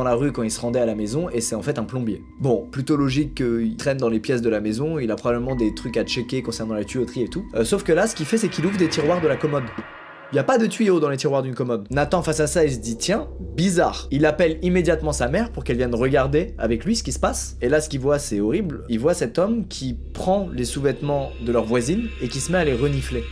dans la rue quand il se rendait à la maison et c'est en fait un plombier. Bon, plutôt logique qu'il traîne dans les pièces de la maison, il a probablement des trucs à checker concernant la tuyauterie et tout. Sauf que là, ce qu'il fait, c'est qu'il ouvre des tiroirs de la commode. Il y a pas de tuyaux dans les tiroirs d'une commode. Nathan, face à ça, il se dit tiens, bizarre. Il appelle immédiatement sa mère pour qu'elle vienne regarder avec lui ce qui se passe. Et là, ce qu'il voit, c'est horrible. Il voit cet homme qui prend les sous-vêtements de leur voisine et qui se met à les renifler.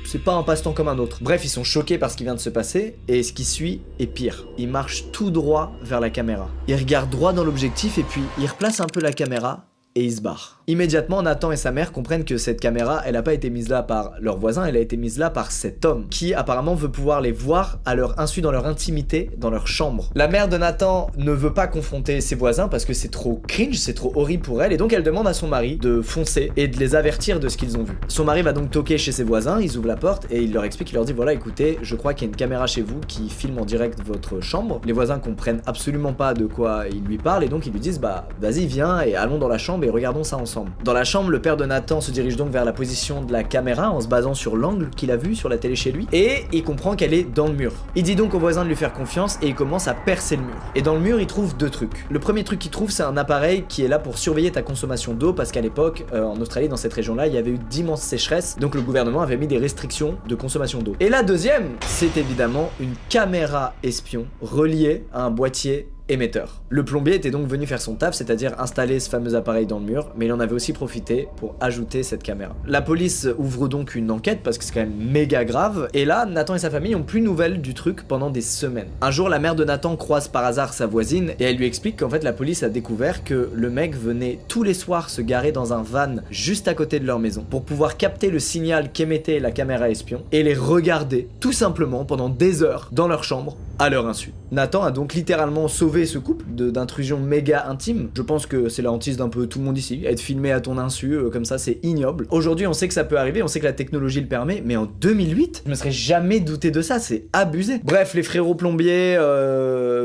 C'est pas un passe-temps comme un autre. Bref, ils sont choqués par ce qui vient de se passer, et ce qui suit est pire. Il marche tout droit vers la caméra. Il regarde droit dans l'objectif, et puis il replace un peu la caméra, et il se barre. Immédiatement, Nathan et sa mère comprennent que cette caméra, elle a pas été mise là par leur voisin, elle a été mise là par cet homme, qui apparemment veut pouvoir les voir à leur insu dans leur intimité, dans leur chambre. La mère de Nathan ne veut pas confronter ses voisins parce que c'est trop cringe, c'est trop horrible pour elle, et donc elle demande à son mari de foncer et de les avertir de ce qu'ils ont vu. Son mari va donc toquer chez ses voisins, ils ouvrent la porte et il leur explique, il leur dit voilà écoutez, je crois qu'il y a une caméra chez vous qui filme en direct votre chambre. Les voisins comprennent absolument pas de quoi il lui parle et donc ils lui disent bah vas-y viens et allons dans la chambre et regardons ça ensemble. Dans la chambre, le père de Nathan se dirige donc vers la position de la caméra en se basant sur l'angle qu'il a vu sur la télé chez lui et il comprend qu'elle est dans le mur. Il dit donc aux voisins de lui faire confiance et il commence à percer le mur. Et dans le mur, il trouve deux trucs. Le premier truc qu'il trouve, c'est un appareil qui est là pour surveiller ta consommation d'eau parce qu'à l'époque, en Australie, dans cette région-là, il y avait eu d'immenses sécheresses, donc le gouvernement avait mis des restrictions de consommation d'eau. Et la deuxième, c'est évidemment une caméra espion reliée à un boîtier émetteur. Le plombier était donc venu faire son taf, c'est-à-dire installer ce fameux appareil dans le mur, mais il en avait aussi profité pour ajouter cette caméra. La police ouvre donc une enquête parce que c'est quand même méga grave, et là, Nathan et sa famille ont plus de nouvelles du truc pendant des semaines. Un jour, la mère de Nathan croise par hasard sa voisine et elle lui explique qu'en fait la police a découvert que le mec venait tous les soirs se garer dans un van juste à côté de leur maison pour pouvoir capter le signal qu'émettait la caméra espion et les regarder tout simplement pendant des heures dans leur chambre à leur insu. Nathan a donc littéralement sauvé ce couple d'intrusion méga intime. Je pense que c'est la hantise d'un peu tout le monde ici. Être filmé à ton insu, comme ça, c'est ignoble. Aujourd'hui, on sait que ça peut arriver, on sait que la technologie le permet, mais en 2008, je me serais jamais douté de ça, c'est abusé. Bref, les frérots plombiers,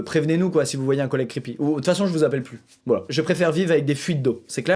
prévenez-nous quoi si vous voyez un collègue creepy. Ou de toute façon, je vous appelle plus. Voilà. Je préfère vivre avec des fuites d'eau, c'est clair ?